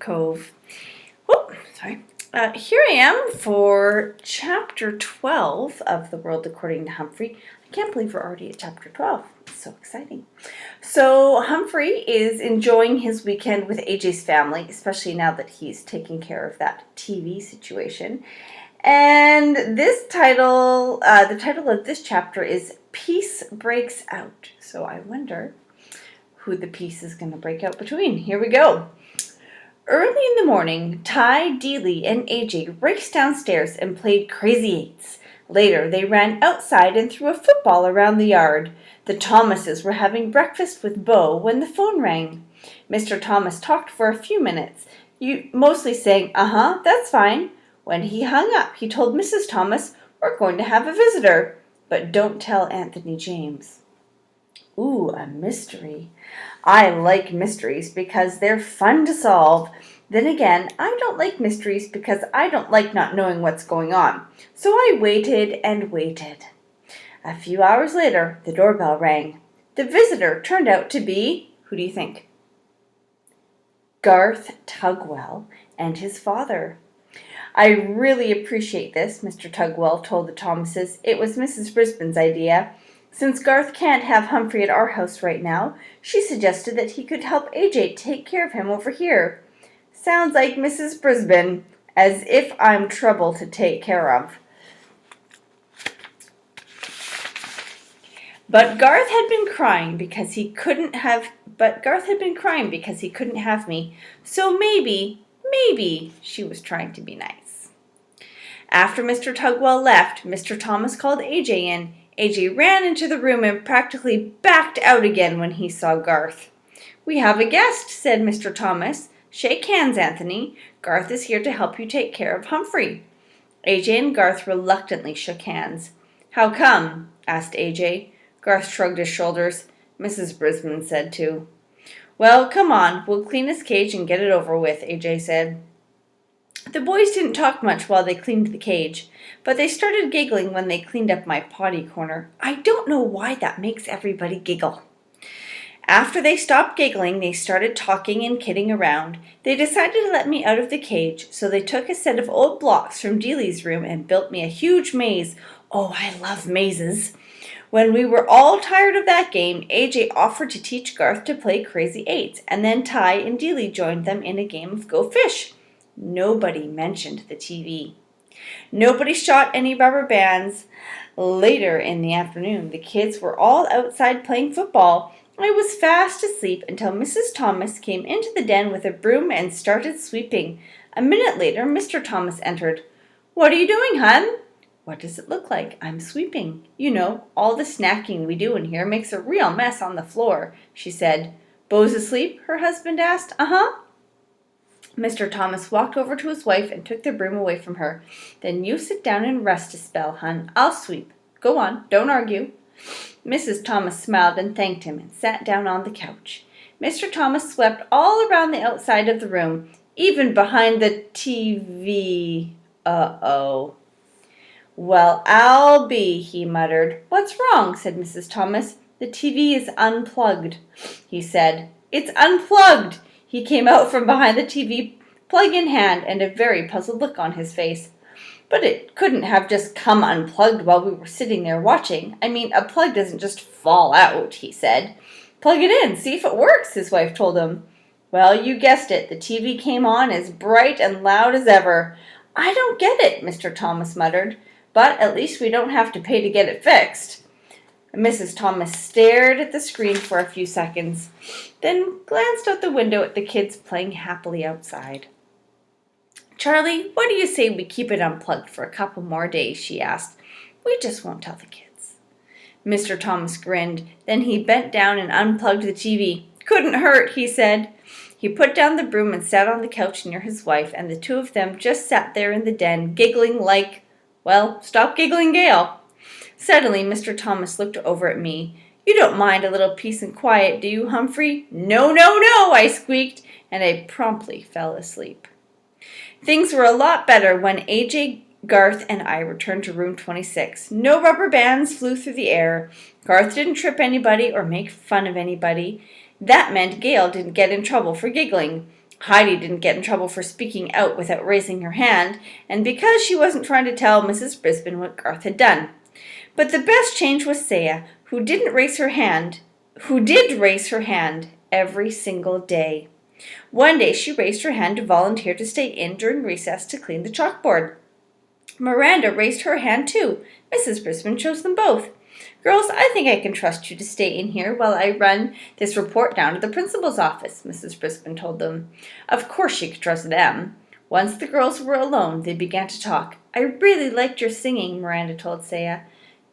Cove. Oh, sorry. Here I am for chapter 12 of The World According to Humphrey. I can't believe we're already at chapter 12. It's so exciting. So Humphrey is enjoying his weekend with AJ's family, especially now that he's taking care of that TV situation. And this title, the title of this chapter is Peace Breaks Out. So I wonder who the peace is going to break out between. Here we go. Early in the morning, Ty, Dealey, and AJ raced downstairs and played Crazy Eights. Later, they ran outside and threw a football around the yard. The Thomases were having breakfast with Bo when the phone rang. Mr. Thomas talked for a few minutes, mostly saying, that's fine. When he hung up, he told Mrs. Thomas, "We're going to have a visitor, but don't tell Anthony James." Ooh, a mystery. I like mysteries because they're fun to solve. Then again, I don't like mysteries because I don't like not knowing what's going on. So I waited and waited. A few hours later, the doorbell rang. The visitor turned out to be, who do you think? Garth Tugwell and his father. "I really appreciate this," Mr. Tugwell told the Thomases. "It was Mrs. Brisbane's idea. Since Garth can't have Humphrey at our house right now, she suggested that he could help AJ take care of him over here. Sounds like Mrs. Brisbane, as if I'm trouble to take care of." But Garth had been crying because he couldn't have me. So maybe she was trying to be nice. After Mr. Tugwell left, Mr. Thomas called AJ in. AJ ran into the room and practically backed out again when he saw Garth. "We have a guest," said Mr. Thomas. "Shake hands, Anthony. Garth is here to help you take care of Humphrey." AJ and Garth reluctantly shook hands. "How come?" asked AJ. Garth shrugged his shoulders. Mrs. Brisbane said too. "Well, come on, we'll clean his cage and get it over with," AJ said. The boys didn't talk much while they cleaned the cage, but they started giggling when they cleaned up my potty corner. I don't know why that makes everybody giggle. After they stopped giggling, they started talking and kidding around. They decided to let me out of the cage, so they took a set of old blocks from Dealey's room and built me a huge maze. Oh, I love mazes. When we were all tired of that game, AJ offered to teach Garth to play Crazy Eights, and then Ty and Dealey joined them in a game of Go Fish. Nobody mentioned the TV. Nobody shot any rubber bands. Later in the afternoon, the kids were all outside playing football. I was fast asleep until Mrs. Thomas came into the den with a broom and started sweeping. A minute later, Mr. Thomas entered. "What are you doing, hon?" "What does it look like? I'm sweeping. You know, all the snacking we do in here makes a real mess on the floor," she said. "Bo's asleep?" her husband asked. "Uh-huh." Mr. Thomas walked over to his wife and took the broom away from her. "Then you sit down and rest a spell, hon. I'll sweep. Go on, don't argue." Mrs. Thomas smiled and thanked him and sat down on the couch. Mr. Thomas swept all around the outside of the room, even behind the TV. Uh-oh. "Well, I'll be," he muttered. "What's wrong?" said Mrs. Thomas. "The TV is unplugged," he said. "It's unplugged!" He came out from behind the TV, plug in hand, and a very puzzled look on his face. "But it couldn't have just come unplugged while we were sitting there watching. I mean, a plug doesn't just fall out," he said. "Plug it in, see if it works," his wife told him. "Well, you guessed it. The TV came on as bright and loud as ever." "I don't get it," Mr. Thomas muttered. "But at least we don't have to pay to get it fixed." Mrs. Thomas stared at the screen for a few seconds, then glanced out the window at the kids playing happily outside. "Charlie, what do you say we keep it unplugged for a couple more days?" she asked. "We just won't tell the kids." Mr. Thomas grinned. Then he bent down and unplugged the TV. "Couldn't hurt," he said. He put down the broom and sat on the couch near his wife, and the two of them just sat there in the den, giggling like, well, stop giggling, Gail. Suddenly, Mr. Thomas looked over at me. "You don't mind a little peace and quiet, do you, Humphrey?" "No, no, no," I squeaked, and I promptly fell asleep. Things were a lot better when AJ, Garth, and I returned to room 26. No rubber bands flew through the air. Garth didn't trip anybody or make fun of anybody. That meant Gail didn't get in trouble for giggling. Heidi didn't get in trouble for speaking out without raising her hand, and because she wasn't trying to tell Mrs. Brisbane what Garth had done. But the best change was Saya, who did raise her hand every single day. One day she raised her hand to volunteer to stay in during recess to clean the chalkboard. Miranda raised her hand too. Mrs. Brisbane chose them both. Girls, I think I can trust you to stay in here while I run this report down to the principal's office, Mrs. Brisbane told them. Of course she could trust them. Once the girls were alone, they began to talk. I really liked your singing, Miranda told Saya.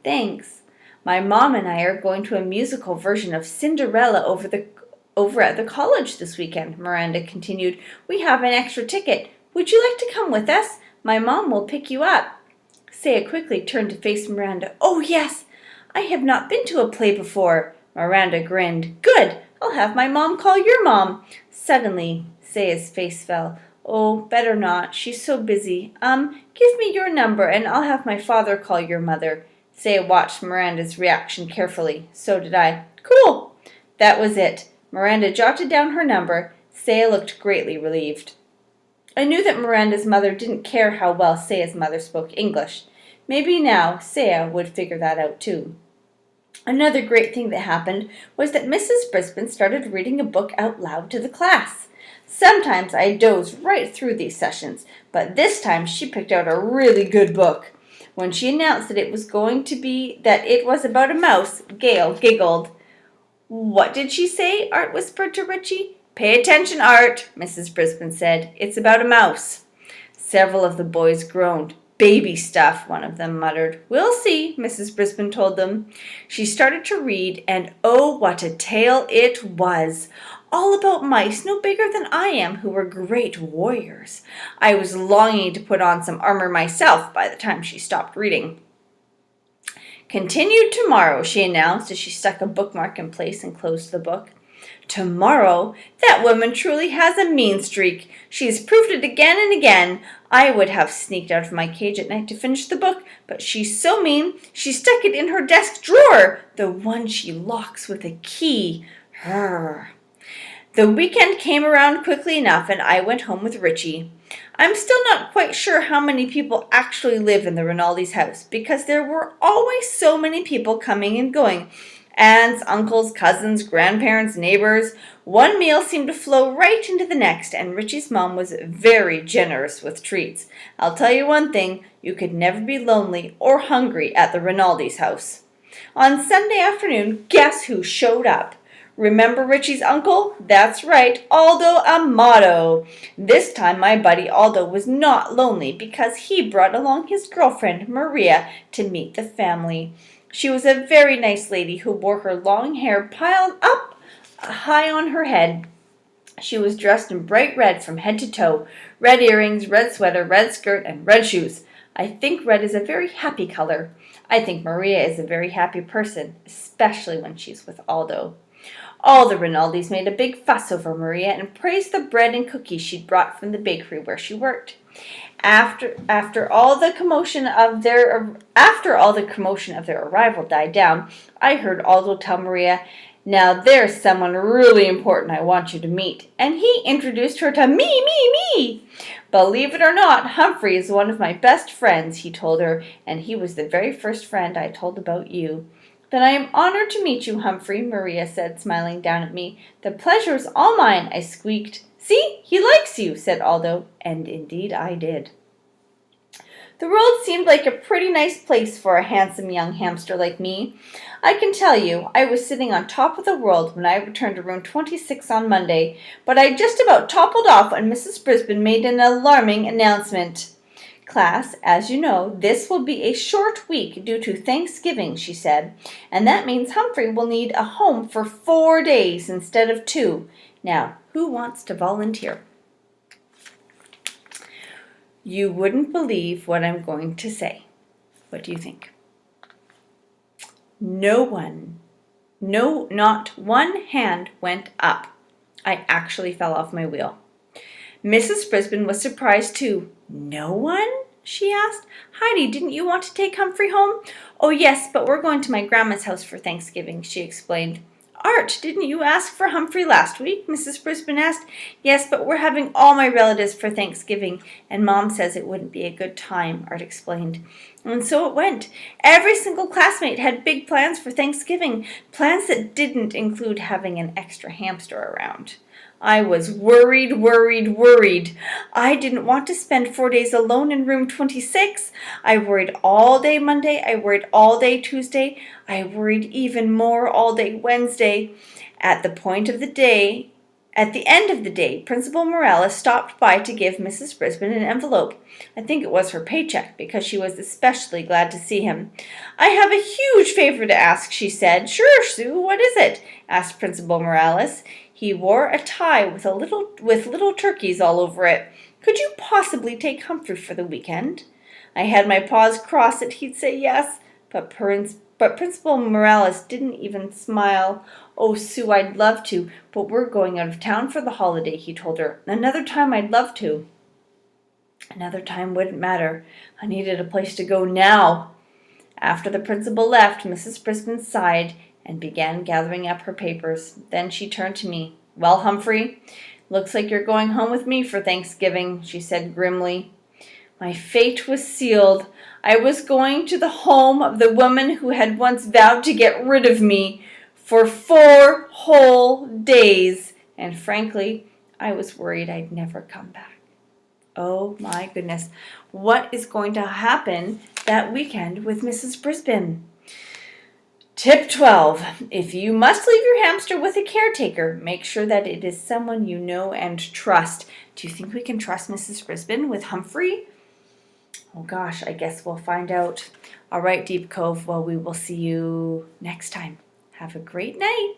Thanks. My mom and I are going to a musical version of Cinderella over at the college this weekend, Miranda continued. We have an extra ticket. Would you like to come with us? My mom will pick you up. Saya quickly turned to face Miranda. Oh, yes. I have not been to a play before. Miranda grinned. Good. I'll have my mom call your mom. Suddenly, Saya's face fell. Oh, better not. She's so busy. Give me your number and I'll have my father call your mother. Saya watched Miranda's reaction carefully. So did I. Cool. That was it. Miranda jotted down her number. Saya looked greatly relieved. I knew that Miranda's mother didn't care how well Saya's mother spoke English. Maybe now Saya would figure that out too. Another great thing that happened was that Mrs. Brisbane started reading a book out loud to the class. Sometimes I dozed right through these sessions, but this time she picked out a really good book. When she announced that it was about a mouse, Gail giggled. What did she say? Art whispered to Richie. Pay attention, Art, Mrs. Brisbane said. It's about a mouse. Several of the boys groaned. Baby stuff, one of them muttered. We'll see, Mrs. Brisbane told them. She started to read, and oh, what a tale it was! All about mice no bigger than I am, who were great warriors. I was longing to put on some armor myself by the time she stopped reading. Continued tomorrow, she announced as she stuck a bookmark in place and closed the book. Tomorrow? That woman truly has a mean streak. She has proved it again and again. I would have sneaked out of my cage at night to finish the book, but she's so mean, she stuck it in her desk drawer, the one she locks with a key. Her. The weekend came around quickly enough, and I went home with Richie. I'm still not quite sure how many people actually live in the Rinaldi's house, because there were always so many people coming and going. Aunts, uncles, cousins, grandparents, neighbors. One meal seemed to flow right into the next, and Richie's mom was very generous with treats. I'll tell you one thing, you could never be lonely or hungry at the Rinaldi's house. On Sunday afternoon, guess who showed up? Remember Richie's uncle? That's right, Aldo Amato. This time my buddy Aldo was not lonely because he brought along his girlfriend Maria to meet the family. She was a very nice lady who wore her long hair piled up high on her head. She was dressed in bright red from head to toe, red earrings, red sweater, red skirt, and red shoes. I think red is a very happy color. I think Maria is a very happy person, especially when she's with Aldo. All the Rinaldis made a big fuss over Maria and praised the bread and cookies she'd brought from the bakery where she worked. After all the commotion of their arrival died down, I heard Aldo tell Maria, "Now there's someone really important I want you to meet," and he introduced her to me. "Believe it or not, Humphrey is one of my best friends," he told her, "and he was the very first friend I told about you." "Then I am honored to meet you, Humphrey," Maria said, smiling down at me. "The pleasure is all mine," I squeaked. "See, he likes you," said Aldo, and indeed I did. The world seemed like a pretty nice place for a handsome young hamster like me. I can tell you, I was sitting on top of the world when I returned to room 26 on Monday, but I just about toppled off when Mrs. Brisbane made an alarming announcement. "Class, as you know, this will be a short week due to Thanksgiving," she said, "and that means Humphrey will need a home for 4 days instead of 2. Now, who wants to volunteer?" You wouldn't believe what I'm going to say. What do you think? No, not one hand went up. I actually fell off my wheel. Mrs. Brisbane was surprised too. "No one?" she asked. "Heidi, didn't you want to take Humphrey home?" "Oh, yes, but we're going to my grandma's house for Thanksgiving," she explained. Art, didn't you ask for Humphrey last week? Mrs. Brisbane asked. Yes, but we're having all my relatives for Thanksgiving, and Mom says it wouldn't be a good time, Art explained. And so it went. Every single classmate had big plans for Thanksgiving, plans that didn't include having an extra hamster around. I was worried. I didn't want to spend 4 days alone in room 26. I worried all day Monday. I worried all day Tuesday. I worried even more all day Wednesday. At the end of the day, Principal Morales stopped by to give Mrs. Brisbane an envelope. I think it was her paycheck, because she was especially glad to see him. I have a huge favor to ask, she said. Sure, Sue, what is it? Asked Principal Morales. He wore a tie with little turkeys all over it. Could you possibly take Humphrey for the weekend? I had my paws crossed that he'd say yes, but Principal Morales didn't even smile. Oh, Sue, I'd love to, but we're going out of town for the holiday, he told her. Another time I'd love to. Another time wouldn't matter. I needed a place to go now. After the principal left, Mrs. Brisbane sighed and began gathering up her papers. Then she turned to me. Well, Humphrey, looks like you're going home with me for Thanksgiving, she said grimly. My fate was sealed. I was going to the home of the woman who had once vowed to get rid of me for 4 whole days. And frankly, I was worried I'd never come back. Oh my goodness. What is going to happen that weekend with Mrs. Brisbane? Tip 12. If you must leave your hamster with a caretaker, make sure that it is someone you know and trust. Do you think we can trust Mrs. Brisbane with Humphrey? Oh gosh, I guess we'll find out. All right, Deep Cove, well, we will see you next time. Have a great night.